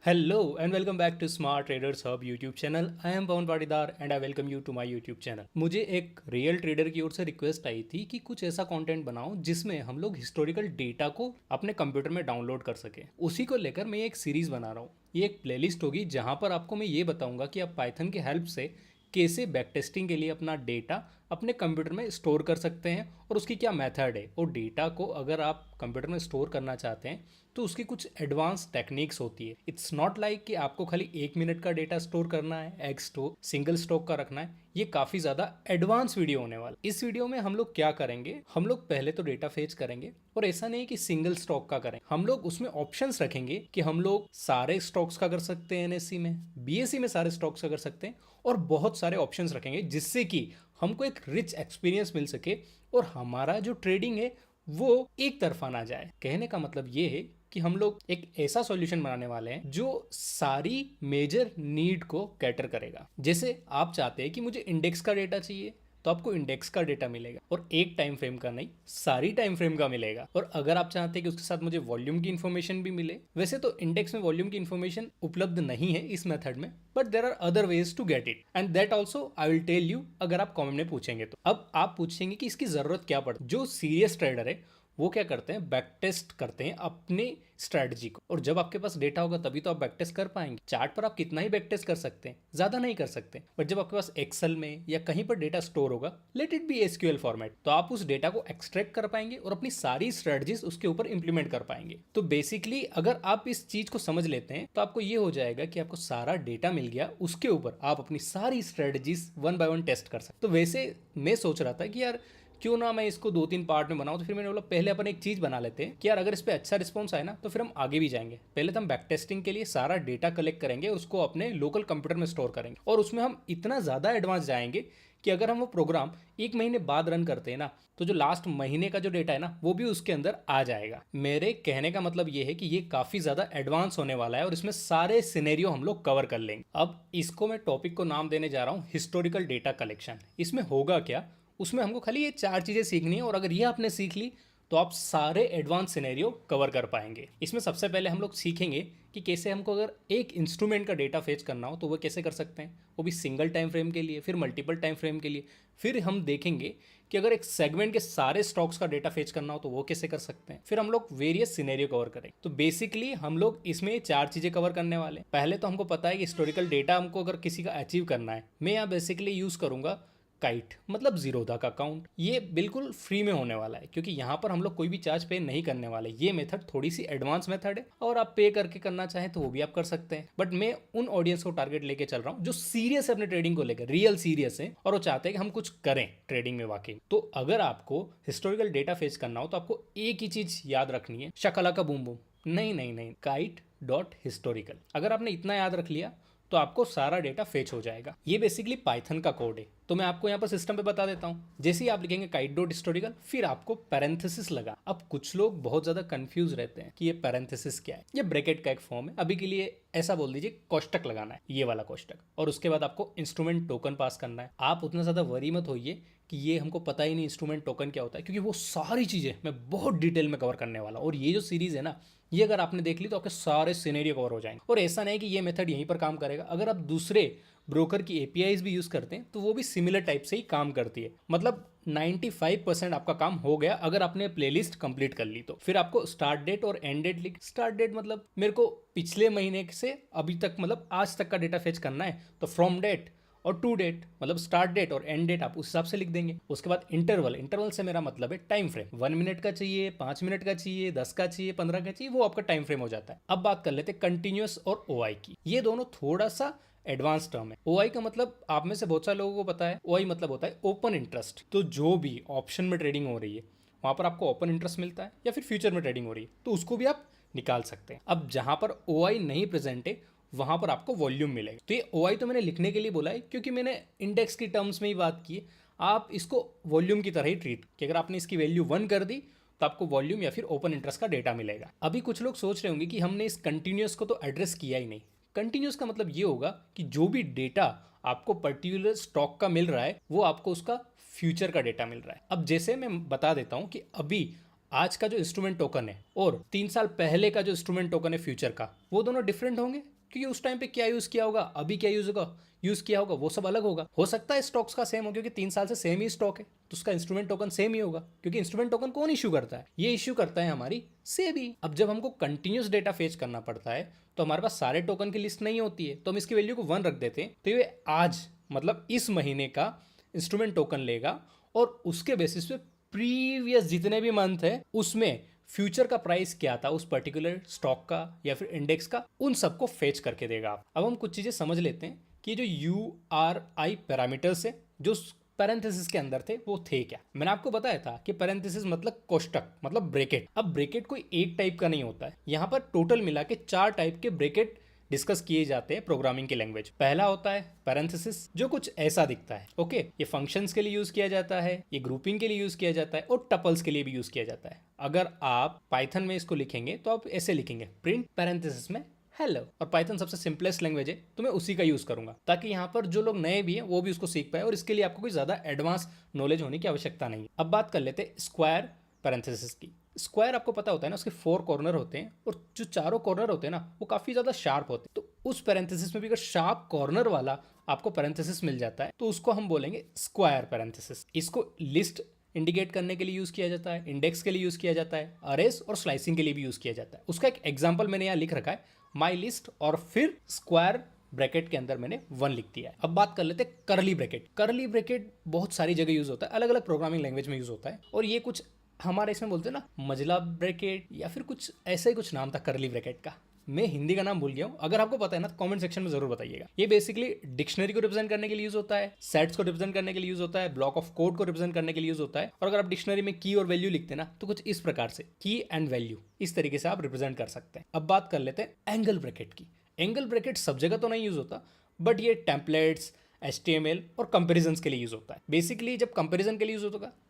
Hello and welcome back to Smart Traders Hub YouTube channel. I am Pawan Patidar and I welcome you to my YouTube channel. मुझे एक real trader की ओर से request आई थी कि कुछ ऐसा कंटेंट बनाओ जिसमें हम लोग हिस्टोरिकल डेटा को अपने कंप्यूटर में डाउनलोड कर सके। उसी को लेकर मैं एक सीरीज बना रहा हूँ। ये एक प्लेलिस्ट होगी जहाँ पर आपको मैं ये बताऊंगा कि आप पाइथन की हेल्प से कैसे बैक टेस्टिंग के लिए अपना डेटा अपने कंप्यूटर में स्टोर कर सकते हैं और उसकी क्या मेथड है। और डेटा को अगर आप कंप्यूटर में स्टोर करना चाहते हैं तो उसकी कुछ एडवांस टेक्निक्स होती है। इट्स नॉट लाइक कि आपको खाली 1 मिनट का डेटा स्टोर करना है, एक स्टोर सिंगल स्टॉक का रखना है। ये काफ़ी ज़्यादा एडवांस वीडियो होने वाला। इस वीडियो में हम लोग क्या करेंगे, हम लोग पहले तो डेटा फेच करेंगे और ऐसा नहीं कि सिंगल स्टॉक का करें, हम लोग उसमें ऑप्शंस रखेंगे कि हम लोग सारे स्टॉक्स का कर सकते हैं, एनएससी में, बीएससी में सारे स्टॉक्स का कर सकते हैं और बहुत सारे ऑप्शंस रखेंगे जिससे कि हमको एक रिच एक्सपीरियंस मिल सके और हमारा जो ट्रेडिंग है वो एक तरफा ना जाए। कहने का मतलब ये है कि हम लोग एक ऐसा सॉल्यूशन बनाने वाले हैं जो सारी मेजर नीड को कैटर करेगा। जैसे आप चाहते हैं कि मुझे इंडेक्स का डेटा चाहिए तो आपको इंडेक्स का डेटा मिलेगा और एक टाइम फ्रेम का नहीं, सारी टाइम फ्रेम का मिलेगा। और अगर आप चाहते हैं कि उसके साथ मुझे वॉल्यूम की इन्फॉर्मेशन भी मिले, वैसे तो इंडेक्स में वॉल्यूम की इन्फॉर्मेशन उपलब्ध नहीं है इस मेथड में, but there are other ways to get it and that also I will tell you अगर आप कमेंट में पूछेंगे तो। अब आप पूछेंगे कि इसकी जरूरत क्या पड़ती है। जो सीरियस ट्रेडर है वो क्या करते हैं, बैक टेस्ट करते हैं अपने स्ट्रैटेजी को। और जब आपके पास डेटा होगा तभी तो आप बैक टेस्ट कर पाएंगे। चार्ट पर आप कितना ही बैक टेस्ट कर सकते हैं, ज्यादा नहीं कर सकते, बट जब आपके पास एक्सेल में या कहीं पर डेटा स्टोर होगा, let it be SQL format, तो आप उस डेटा को एक्सट्रैक्ट कर पाएंगे और अपनी सारी स्ट्रेटजीज उसके ऊपर इंप्लीमेंट कर पाएंगे। तो बेसिकली अगर आप इस चीज को समझ लेते हैं तो आपको ये हो जाएगा कि आपको सारा डेटा मिल गया, उसके ऊपर आप अपनी सारी strategies one by one test कर सकते। तो वैसे मैं सोच रहा था कि यार क्यों ना मैं इसको 2-3 पार्ट में बनाऊं, तो फिर मैंने बोला पहले अपन एक चीज बना लेते हैं कि यार अगर इस पे अच्छा रिस्पॉन्स आए ना तो फिर हम आगे भी जाएंगे। पहले तो हम बैक टेस्टिंग के लिए सारा डेटा कलेक्ट करेंगे और उसको अपने लोकल कंप्यूटर में स्टोर करेंगे और उसमें हम इतना ज़्यादा एडवांस जाएंगे कि अगर हम वो प्रोग्राम 1 महीने बाद रन करते हैं ना तो जो लास्ट महीने का जो डेटा है ना वो भी उसके अंदर आ जाएगा। मेरे कहने का मतलब ये है कि ये काफ़ी ज़्यादा एडवांस होने वाला है और इसमें सारे सिनेरियो हम लोग कवर कर लेंगे। अब इसको मैं टॉपिक को नाम देने जा रहा हूँ हिस्टोरिकल डेटा कलेक्शन। इसमें होगा क्या, उसमें हमको खाली ये 4 चीज़ें सीखनी है और अगर ये आपने सीख ली तो आप सारे एडवांस सिनेरियो कवर कर पाएंगे। इसमें सबसे पहले हम लोग सीखेंगे कि कैसे हमको अगर एक इंस्ट्रूमेंट का डेटा फेच करना हो तो वो कैसे कर सकते हैं, वो भी सिंगल टाइम फ्रेम के लिए, फिर मल्टीपल टाइम फ्रेम के लिए। फिर हम देखेंगे कि अगर एक सेगमेंट के सारे स्टॉक्स का डेटा फेच करना हो तो वो कैसे कर सकते हैं। फिर हम लोग वेरियस सिनेरियो कवर करेंगे। तो बेसिकली हम लोग इसमें 4 चीज़ें कवर करने वाले हैं। पहले तो हमको पता है कि हिस्टोरिकल डेटा हमको अगर किसी का अचीव करना है, मैं यहाँ बेसिकली यूज़ करूँगा काइट, मतलब जीरोधा का अकाउंट। ये बिल्कुल फ्री में होने वाला है क्योंकि यहाँ पर हम लोग कोई भी चार्ज पे नहीं करने वाले। ये मेथड थोड़ी सी एडवांस मेथड है और आप पे करके करना चाहें तो वो भी आप कर सकते हैं, बट मैं उन ऑडियंस को टारगेट लेके चल रहा हूँ जो सीरियस है अपने ट्रेडिंग को लेकर, रियल सीरियस है और वो चाहते हैं कि हम कुछ करें ट्रेडिंग में वाकई। तो अगर आपको हिस्टोरिकल डेटा फेच करना हो तो आपको एक ही चीज याद रखनी है, शकला का बूम बूम नहीं नहीं नहीं, काइट डॉट हिस्टोरिकल। अगर आपने इतना याद रख लिया तो आपको सारा डेटा फेच हो जाएगा। ये बेसिकली पाइथन का कोड है। तो मैं आपको यहाँ पर सिस्टम पे बता देता हूँ। जैसे ही आप लिखेंगे काइट डॉट हिस्टोरिकल, फिर आपको पैरेंथेसिस लगा। अब कुछ लोग बहुत ज़्यादा कंफ्यूज रहते हैं कि ये पैरेंथेसिस क्या है। ये ब्रैकेट का एक फॉर्म है। अभी के लिए ऐसा बोल दीजिए कोष्टक लगाना है, ये वाला कोष्टक, और उसके बाद आपको इंस्ट्रूमेंट टोकन पास करना है। आप उतना ज़्यादा वरी मत होइए कि ये हमको पता ही नहीं इंस्ट्रूमेंट टोकन क्या होता है, क्योंकि वो सारी चीज़ें मैं बहुत डिटेल में कवर करने वाला हूँ। और ये जो सीरीज़ है ना, ये अगर आपने देख ली तो आपके सारे सिनेरियो कवर हो जाएंगे। और ऐसा नहीं कि ये मेथड यहीं पर काम करेगा, अगर आप दूसरे ब्रोकर की एपीआईज भी यूज़ करते हैं तो वो भी सिमिलर टाइप से ही काम करती है। मतलब 95% आपका काम हो गया अगर आपने प्लेलिस्ट कंप्लीट कर ली तो। फिर आपको स्टार्ट डेट और एंड डेट लिख, स्टार्ट डेट मतलब मेरे को पिछले महीने से अभी तक, मतलब आज तक का डेटा फेच करना है, तो फ्रॉम डेट और टू डेट, मतलब स्टार्ट डेट और एंड डेट आप उस हिसाब से लिख देंगे। उसके बाद इंटरवल, इंटरवल से मेरा मतलब है टाइम फ्रेम, 1 मिनट का चाहिए, 5 मिनट का चाहिए, 10 का चाहिए, 15 का चाहिए, वो आपका टाइम फ्रेम हो जाता है। अब बात कर लेते हैं कंटिन्यूअस और ओआई की। ये दोनों थोड़ा सा एडवांस टर्म है। ओआई का मतलब आप में से बहुत सारे लोगों को पता है, ओआई मतलब होता है ओपन इंटरेस्ट। तो जो भी ऑप्शन में ट्रेडिंग हो रही है वहां पर आपको ओपन इंटरेस्ट मिलता है, या फिर फ्यूचर में ट्रेडिंग हो रही है तो उसको भी आप निकाल सकते हैं। अब जहां पर ओआई नहीं प्रेजेंट है वहां पर आपको वॉल्यूम मिलेगा। तो ये ओआई तो मैंने लिखने के लिए बोला है क्योंकि मैंने इंडेक्स की टर्म्स में ही बात की है। आप इसको वॉल्यूम की तरह ही ट्रीट कि अगर आपने इसकी वैल्यू 1 कर दी तो आपको वॉल्यूम या फिर ओपन इंटरेस्ट का डेटा मिलेगा। अभी कुछ लोग सोच रहे होंगे कि हमने इस कंटिन्यूअस को तो एड्रेस किया ही नहीं। कंटिन्यूअस का मतलब ये होगा कि जो भी डेटा आपको पर्टिकुलर स्टॉक का मिल रहा है वो आपको उसका फ्यूचर का डेटा मिल रहा है। अब जैसे मैं बता देता हूं कि अभी आज का जो इंस्ट्रूमेंट टोकन है और 3 साल पहले का जो इंस्ट्रूमेंट टोकन है फ्यूचर का, वो दोनों डिफरेंट होंगे, क्योंकि उस टाइम पे क्या यूज किया होगा, अभी क्या यूज किया होगा, वो सब अलग होगा। हो सकता है स्टॉक्स का सेम हो, क्योंकि 3 साल से सेम ही स्टॉक है, तो उसका इंस्ट्रूमेंट टोकन सेम ही होगा, क्योंकि इंस्ट्रूमेंट टोकन कौन इश्यू करता है, ये इश्यू करता है हमारी सेबी। अब जब हमको कंटिन्यूस डेटा फेच करना पड़ता है तो हमारे पास सारे टोकन की लिस्ट नहीं होती है, तो हम इसकी वैल्यू को 1 रख देते हैं, तो ये आज मतलब इस महीने का इंस्ट्रूमेंट टोकन लेगा और उसके बेसिस पे प्रीवियस जितने भी मंथ है उसमें फ्यूचर का प्राइस क्या था उस पर्टिकुलर स्टॉक का या फिर इंडेक्स का, उन सबको फेच करके देगा। अब हम कुछ चीजें समझ लेते हैं कि जो URI पैरामीटर्स है जो पैरेंथेसिस के अंदर थे वो थे क्या। मैंने आपको बताया था कि पैरेंथेसिस मतलब कोष्टक, मतलब ब्रैकेट। अब ब्रैकेट कोई एक टाइप का नहीं होता है, यहाँ पर टोटल मिला के 4 टाइप के ब्रैकेट डिस्कस किए जाते हैं प्रोग्रामिंग की लैंग्वेज। पहला होता है पैरेंथेसिस, जो कुछ ऐसा दिखता है। ओके, ये फंक्शंस के लिए यूज किया जाता है, ये ग्रुपिंग के लिए यूज किया जाता है और टपल्स के लिए भी यूज किया जाता है। अगर आप पाइथन में इसको लिखेंगे तो आप ऐसे लिखेंगे, प्रिंट पैरेंथेसिस में हेलो। और पाइथन सबसे सिंपलेस्ट लैंग्वेज है, तो मैं उसी का यूज करूंगा ताकि यहाँ पर जो लोग नए भी हैं वो भी उसको सीख पाए, और इसके लिए आपको कोई ज्यादा एडवांस नॉलेज होने की आवश्यकता नहीं है। अब बात कर लेते हैं स्क्वायर पैरेंथेसिस की। स्क्वायर आपको पता होता है ना, उसके 4 कॉर्नर होते हैं और जो चारों कॉर्नर होते हैं ना वो काफी ज्यादा शार्प होते हैं, तो उस पैरेंथेसिस में भी अगर शार्प कॉर्नर वाला आपको पैरेंथेसिस मिल जाता है तो उसको हम बोलेंगे स्क्वायर पैरेंथेसिस। इसको लिस्ट इंडिकेट करने के लिए यूज किया जाता है, इंडेक्स के लिए यूज किया जाता है, अरेस और स्लाइसिंग के लिए भी यूज किया जाता है। उसका एक एग्जाम्पल मैंने यहाँ लिख रखा है, माई लिस्ट, और फिर स्क्वायर ब्रैकेट के अंदर मैंने 1 लिख दिया है। अब बात कर लेते हैं करली ब्रैकेट। करली ब्रैकेट बहुत सारी जगह यूज होता है, अलग अलग प्रोग्रामिंग लैंग्वेज में यूज होता है, और ये कुछ हमारे इसमें बोलते हैं ना मजला ब्रैकेट या फिर कुछ ऐसा ही कुछ नाम था करली ब्रैकेट का, मैं हिंदी का नाम भूल गया हूँ। अगर आपको पता है ना तो कमेंट सेक्शन में जरूर बताइएगा। ये बेसिकली डिक्शनरी को रिप्रेजेंट करने के लिए यूज होता है, सेट्स को रिप्रेजेंट करने के लिए यूज होता है, ब्लॉक ऑफ कोड को रिप्रेजेंट करने के लिए यूज होता है। और अगर आप डिक्शनरी में की और वैल्यू लिखते हैं ना तो कुछ इस प्रकार से की एंड वैल्यू, इस तरीके से आप रिप्रेजेंट कर सकते हैं। अब बात कर लेते हैं एंगल ब्रैकेट की। एंगल ब्रैकेट सब जगह तो नहीं यूज होता, बट ये टेम्पलेट्स, HTML और कंपेरिजन के लिए यूज होता है। बेसिकली जब कंपेरिजन के लिए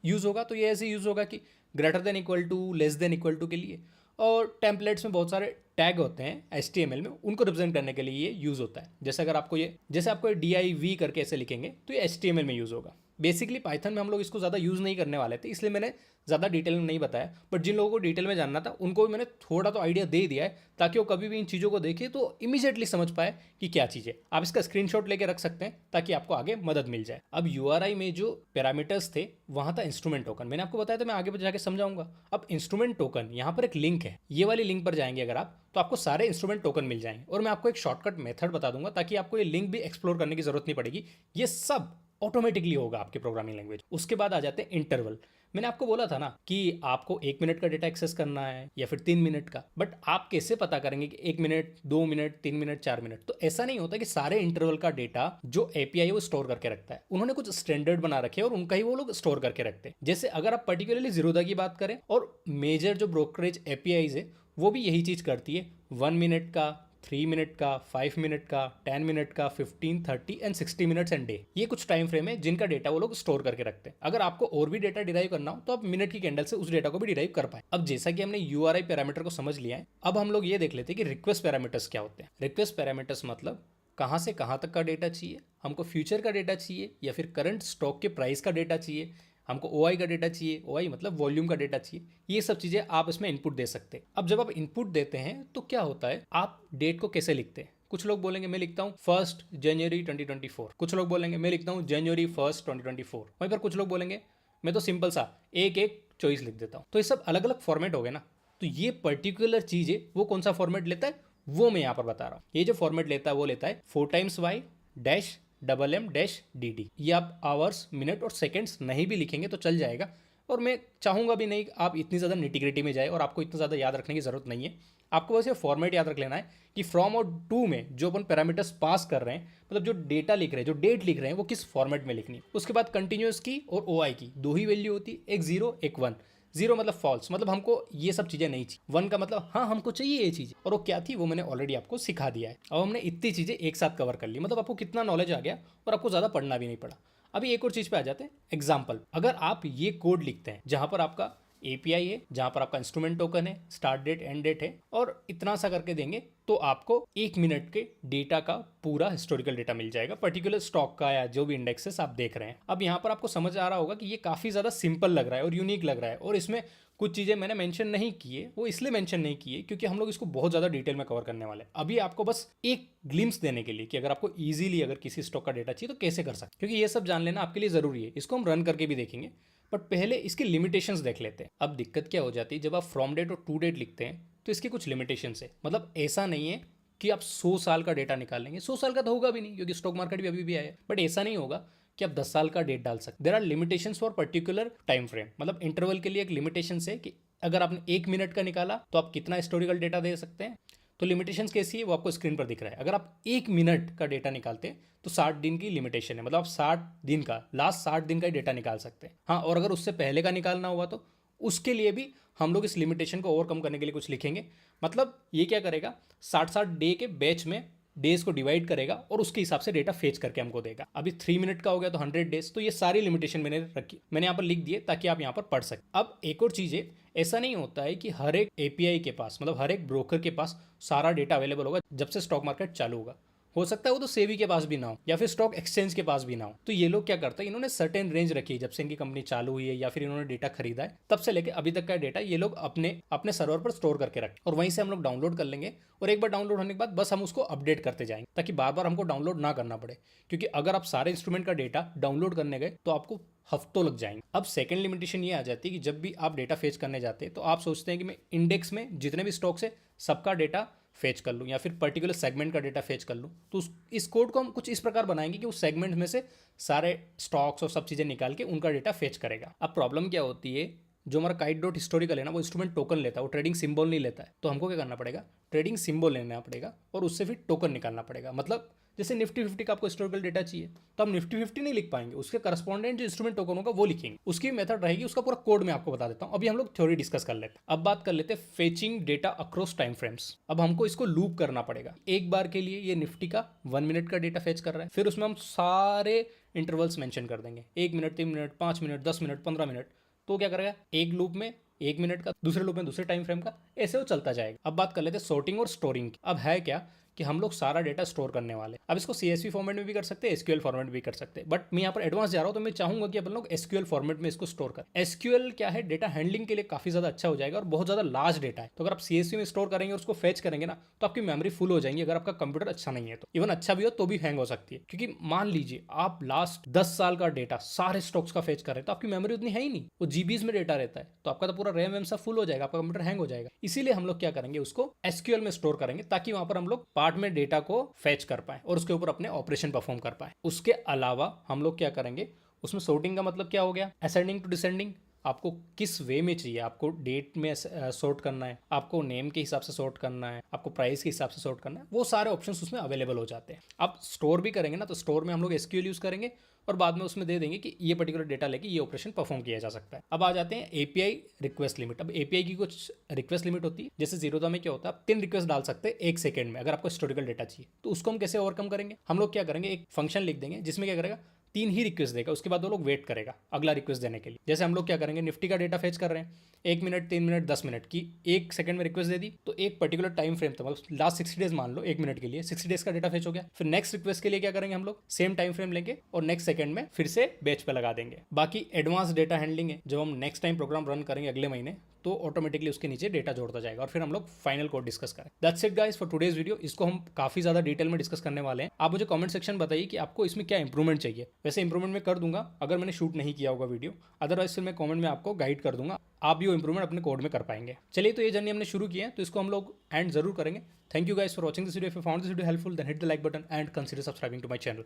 यूज होगा तो ये ऐसे यूज होगा कि greater than equal to, less than equal to के लिए, और टेम्पलेट्स में बहुत सारे टैग होते हैं HTML में, उनको रिप्रेजेंट करने के लिए ये यूज होता है। जैसे अगर आपको जैसे आपको div करके ऐसे लिखेंगे तो ये HTML में यूज होगा। बेसिकली पाइथन में हम लोग इसको ज़्यादा यूज़ नहीं करने वाले थे, इसलिए मैंने ज़्यादा डिटेल में नहीं बताया, बट जिन लोगों को डिटेल में जानना था उनको भी मैंने थोड़ा तो आइडिया दे दिया है, ताकि वो कभी भी इन चीज़ों को देखे तो इमीजिएटली समझ पाए कि क्या चीज़ है। आप इसका स्क्रीनशॉट लेके रख सकते हैं ताकि आपको आगे मदद मिल जाए। अब URI में जो पैरामीटर्स थे वहाँ था इंस्ट्रूमेंट टोकन, मैंने आपको बताया था, मैं आगे जाके समझाऊंगा। अब इंस्ट्रूमेंट टोकन, यहाँ पर एक लिंक है, ये वाली लिंक पर जाएंगे अगर आप तो आपको सारे इंस्ट्रूमेंट टोकन मिल जाएंगे, और मैं आपको एक शॉर्टकट मेथड बता दूंगा ताकि आपको ये लिंक भी एक्सप्लोर करने की जरूरत नहीं पड़ेगी, ये सब ऑटोमेटिकली होगा आपके प्रोग्रामिंग लैंग्वेज। उसके बाद आ जाते हैं इंटरवल। मैंने आपको बोला था ना कि आपको 1 मिनट का डेटा एक्सेस करना है या फिर 3 मिनट का, बट आप कैसे पता करेंगे कि 1 मिनट, 2 मिनट, 3 मिनट, 4 मिनट? तो ऐसा नहीं होता कि सारे इंटरवल का डेटा जो API है वो स्टोर करके रखता है, उन्होंने कुछ स्टैंडर्ड बना रखे हैं और उनका ही वो लोग स्टोर करके रखते हैं। जैसे अगर आप पर्टिकुलरली जीरोधा की बात करें, और मेजर जो ब्रोकरेज APIs है वो भी यही चीज करती है, 1 मिनट का, 3 मिनट का, 5 मिनट का, 10 मिनट का, 15, 30 एंड 60 मिनट्स एंड डे, ये कुछ टाइम फ्रेम है जिनका डेटा वो लोग स्टोर करके रखते हैं। अगर आपको और भी डेटा डिराइव करना हो तो आप मिनट की कैंडल से उस डेटा को भी डिराइव कर पाए। अब जैसा कि हमने URI पैरामीटर को समझ लिया है, अब हम लोग ये देख लेते हैं कि रिक्वेस्ट पैरामीटर्स क्या होते हैं। रिक्वेस्ट पैरामीटर्स मतलब कहाँ से कहाँ तक का डेटा चाहिए, हमको फ्यूचर का डेटा चाहिए या फिर करंट स्टॉक के प्राइस का डेटा चाहिए, हमको OI का डेटा चाहिए, OI मतलब वॉल्यूम का डेटा चाहिए, ये सब चीज़ें आप इसमें इनपुट दे सकते हैं। अब जब आप इनपुट देते हैं तो क्या होता है, आप डेट को कैसे लिखते हैं? कुछ लोग बोलेंगे मैं लिखता हूँ 1 जनवरी 2024, कुछ लोग बोलेंगे मैं लिखता हूँ January 1, 2024, वहीं पर कुछ लोग बोलेंगे मैं तो सिंपल सा एक चॉइस लिख देता हूँ। तो ये सब अलग अलग फॉर्मेट हो गए ना, तो ये पर्टिकुलर चीज़ है वो कौन सा फॉर्मेट लेता है वो मैं यहाँ पर बता रहा हूँ। ये जो फॉर्मेट लेता है वो लेता है 4 times Y डैश MM-DD। ये आप आवर्स, मिनट और सेकेंड्स नहीं भी लिखेंगे तो चल जाएगा, और मैं चाहूँगा भी नहीं आप इतनी ज़्यादा निटिग्रिटी में जाए, और आपको इतना ज़्यादा याद रखने की ज़रूरत नहीं है। आपको बस ये फॉर्मेट याद रख लेना है कि फ्रॉम और टू में जो अपन पैरामीटर्स पास कर रहे हैं, मतलब जो डेटा लिख रहे हैं, जो डेट लिख रहे हैं, वो किस फॉर्मेट में लिखनी है। उसके बाद कंटिन्यूस की और OI की 2 ही वैल्यू होती है, एक 0 एक 1। 0 मतलब फॉल्स, मतलब हमको ये सब चीज़ें नहीं चाहिए। 1 का मतलब हाँ हमको चाहिए ये चीज़, और वो क्या थी वो मैंने ऑलरेडी आपको सिखा दिया है। अब हमने इतनी चीज़ें एक साथ कवर कर ली, मतलब आपको कितना नॉलेज आ गया और आपको ज़्यादा पढ़ना भी नहीं पड़ा। अभी एक और चीज़ पे आ जाते हैं, एग्जाम्पल। अगर आप ये कोड लिखते हैं जहाँ पर आपका एपीआई है जहां पर आपका इंस्ट्रूमेंट टोकन है, स्टार्ट डेट, एंड डेट है, और इतना सा करके देंगे तो आपको 1 मिनट के डेटा का पूरा हिस्टोरिकल डेटा मिल जाएगा, पर्टिकुलर स्टॉक का या जो भी इंडेक्सेस आप देख रहे हैं। अब यहाँ पर आपको समझ आ रहा होगा कि ये काफ़ी ज़्यादा सिंपल लग रहा है और यूनिक लग रहा है, और इसमें कुछ चीज़ें मैंने मेंशन नहीं की है, वो इसलिए मेंशन नहीं की है क्योंकि हम लोग इसको बहुत ज़्यादा डिटेल में कवर करने वाले हैं। अभी आपको बस एक ग्लिम्स देने के लिए कि अगर आपको इजीली अगर किसी स्टॉक का डेटा चाहिए तो कैसे कर सकते, क्योंकि ये सब जान लेना आपके लिए ज़रूरी है। इसको हम रन करके भी देखेंगे, बट पहले इसकी लिमिटेशंस देख लेते हैं। अब दिक्कत क्या हो जाती है, जब आप फ्रॉम डेट और टू डेट लिखते हैं तो इसकी कुछ लिमिटेशंस है। मतलब ऐसा नहीं है कि आप 100 साल का डेटा निकाल लेंगे, 100 साल का तो होगा भी नहीं क्योंकि स्टॉक मार्केट भी अभी भी आया है, बट ऐसा नहीं होगा कि आप 10 साल का डेट डाल सकते। There are limitations for particular time frame, मतलब इंटरवल के लिए एक लिमिटेशन है कि अगर आपने 1 मिनट का निकाला तो आप कितना हिस्टोरिकल डेटा दे सकते हैं। तो लिमिटेशंस कैसी है वो आपको स्क्रीन पर दिख रहा है। अगर आप 1 मिनट का डेटा निकालते हैं तो 60 दिन की लिमिटेशन है, मतलब आप 60 दिन का, लास्ट 60 दिन का ही डेटा निकाल सकते हैं। हाँ, और अगर उससे पहले का निकालना हुआ तो उसके लिए भी हम लोग इस लिमिटेशन को ओवरकम करने के लिए कुछ लिखेंगे। मतलब ये क्या करेगा, 60-60 डे के बैच में डेज को डिवाइड करेगा और उसके हिसाब से डेटा फेच करके हमको देगा। अभी 3 मिनट का हो गया तो 100 डेज। तो ये सारी लिमिटेशन मैंने रखी, मैंने यहाँ पर लिख दिए ताकि आप यहाँ पर पढ़ सकें। अब एक और चीज़ है, ऐसा नहीं होता है कि हर एक एपीआई के पास, मतलब हर एक ब्रोकर के पास सारा डेटा अवेलेबल होगा जब से स्टॉक मार्केट चालू होगा। हो सकता है वो तो सेबी के पास भी ना हो या फिर स्टॉक एक्सचेंज के पास भी ना हो। तो ये लोग क्या करते हैं, इन्होंने सर्टेन रेंज रखी है जब से इनकी कंपनी चालू हुई है या फिर इन्होंने डेटा खरीदा है, तब से लेके अभी तक का डेटा ये लोग अपने अपने सर्वर पर स्टोर करके रखें और वहीं से हम लोग डाउनलोड कर लेंगे। और एक बार डाउनलोड होने के बाद बस हम उसको अपडेट करते जाएंगे ताकि बार बार हमको डाउनलोड ना करना पड़े, क्योंकि अगर आप सारे इंस्ट्रूमेंट का डेटा डाउनलोड करने गए तो आपको हफ्तों लग जाएंगे। अब सेकंड लिमिटेशन ये आ जाती है कि जब भी आप डेटा फेच करने जाते हैं तो आप सोचते हैं कि मैं इंडेक्स में जितने भी स्टॉक्स है सबका डेटा फेच कर लूँ या फिर पर्टिकुलर सेगमेंट का डेटा फेच कर लूँ। तो इस कोड को हम कुछ इस प्रकार बनाएंगे कि उस सेगमेंट में से सारे स्टॉक्स और सब चीज़ें निकाल के उनका डेटा फेच करेगा। अब प्रॉब्लम क्या होती है, जो हमारा काइट डॉट हिस्टोरिकल है ना, वो इंस्ट्रूमेंट टोकन लेता है, वो ट्रेडिंग सिंबल नहीं लेता है। तो हमको क्या करना पड़ेगा, ट्रेडिंग सिंबल लेना पड़ेगा और उससे फिर टोकन निकालना पड़ेगा। मतलब जैसे निफ्टी 50 का आपको हिस्टोरिकल डेटा चाहिए तो हम निफ्टी 50 नहीं लिख पाएंगे, उसके करस्पॉन्डेंट जो इंस्ट्रूमेंट टोकन होगा वो लिखेंगे। उसकी मेथड रहेगी, उसका पूरा कोड मैं आपको बता देता हूँ। अभी हम लोग थ्योरी डिस्कस कर लेते हैं। अब बात कर लेते हैं fetching data across time frames. अब हमको इसको लूप करना पड़ेगा। एक बार के लिए ये निफ्टी का 1 मिनट का डेटा फेच कर रहा है, फिर उसमें हम सारे इंटरवल्स मेंशन कर देंगे, 1 minute, 3 minute, 5 minute, 10 minute, 15 minute. तो क्या करेगा, एक लूप में 1 मिनट का, दूसरे लूप में दूसरे टाइम फ्रेम का, ऐसे वो चलता जाएगा। अब बात कर लेते हैं सॉर्टिंग और स्टोरिंग की। अब है क्या कि हम लोग सारा डेटा स्टोर करने वाले। अब इसको CSV फॉर्मेट में भी कर सकते हैं, SQL फॉर्मेट में भी कर सकते हैं, बट मैं यहाँ पर एडवांस जा रहा हूँ तो मैं चाहूंगा कि अपन लोग SQL फॉर्मेट में इसको स्टोर करें। SQL क्या है, डेटा हैंडलिंग के लिए काफी ज्यादा अच्छा हो जाएगा और बहुत ज्यादा लार्ज डेटा है। तो अगर आप CSV में स्टोर करेंगे और उसको फेच करेंगे ना तो आपकी मेमोरी फुल हो जाएंगी। अगर आपका कंप्यूटर अच्छा नहीं है तो, इवन अच्छा भी हो तो भी हैंग हो सकती है, क्योंकि मान लीजिए आप लास्ट 10 साल का डेटा सारे स्टॉक्स का फेच कर रहे हैं तो आपकी मेमोरी उतनी है ही नहीं, वो जीबीज में डेटा रहता है, तो आपका तो पूरा रैम वैम सब फुल हो जाएगा, आपका कंप्यूटर हैंग हो जाएगा। इसीलिए हम लोग क्या करेंगे, उसको SQL में स्टोर करेंगे ताकि वहां पर हम लोग पार्ट में डेटा को फेच कर पाए और उसके ऊपर अपने ऑपरेशन परफॉर्म कर पाए। उसके अलावा हम लोग क्या करेंगे, उसमें सॉर्टिंग का मतलब क्या हो गया, असेंडिंग टू डिसेंडिंग। आपको किस वे में चाहिए, आपको डेट में सॉर्ट करना है, आपको नेम के हिसाब से सॉर्ट करना है, आपको प्राइस के हिसाब से सॉर्ट करना है, वो सारे ऑप्शंस उसमें अवेलेबल हो जाते हैं। अब स्टोर भी करेंगे ना तो स्टोर में हम लोग SQL यूज करेंगे और बाद में उसमें दे देंगे कि ये पर्टिकुलर डेटा लेके ये ऑपरेशन परफॉर्म किया जा सकता है। अब आ जाते हैं API रिक्वेस्ट लिमिट। अब API की कुछ रिक्वेस्ट लिमिट होती है, जैसे जीरोधा में क्या होता है, आप 3 रिक्वेस्ट डाल सकते हैं 1 सेकंड में अगर आपको हिस्टोरिकल डेटा चाहिए। तो उसको हम कैसे ओवरकम करेंगे, हम लोग क्या करेंगे, एक फंक्शन लिख देंगे जिसमें क्या करेगा, 3 ही रिक्वेस्ट देगा, उसके बाद वो लोग वेट करेगा अगला रिक्वेस्ट देने के लिए। जैसे हम लोग क्या करेंगे, निफ्टी का डेटा फेच कर रहे हैं, 1 मिनट, 3 मिनट, 10 मिनट की 1 सेकंड में रिक्वेस्ट दे दी, तो एक पर्टिकुलर टाइम फ्रेम था, मतलब लास्ट 60 डेज मान लो, 1 मिनट के लिए 60 डेज का डेटा फेच हो गया। फिर नेक्स्ट रिक्वेस्ट के लिए क्या करेंगे, हम लोग सेम टाइम फ्रेम लेंगे और नेक्स्ट सेकंड में फिर से बैच पे लगा देंगे। बाकी एडवांस डेटा हैंडलिंग है, जब हम नेक्स्ट टाइम प्रोग्राम रन करेंगे अगले महीने तो ऑटोमेटिकली उसके नीचे डेटा जोड़ता जाएगा और फिर हम लोग फाइनल कोड डिस्कस करें। That's it guys for today's video. इसको हम काफी ज्यादा डिटेल में डिस्कस करने वाले हैं। आप मुझे कमेंट सेक्शन बताइए कि आपको इसमें क्या इंप्रूवमेंट चाहिए। वैसे इंप्रूवमेंट मैं कर दूंगा अगर मैंने शूट नहीं किया होगा वीडियो, अदरवाइज फिर मैं कमेंट में आपको गाइड कर दूंगा, आप भी वो इंप्रूवमेंट अपने कोड में कर पाएंगे। चलिए, तो ये जर्नी हमने शुरू की है तो इसको हम लोग एंड जरूर करेंगे। Thank you guys for watching this video. If you found this video helpful then hit the like button and consider subscribing to my channel.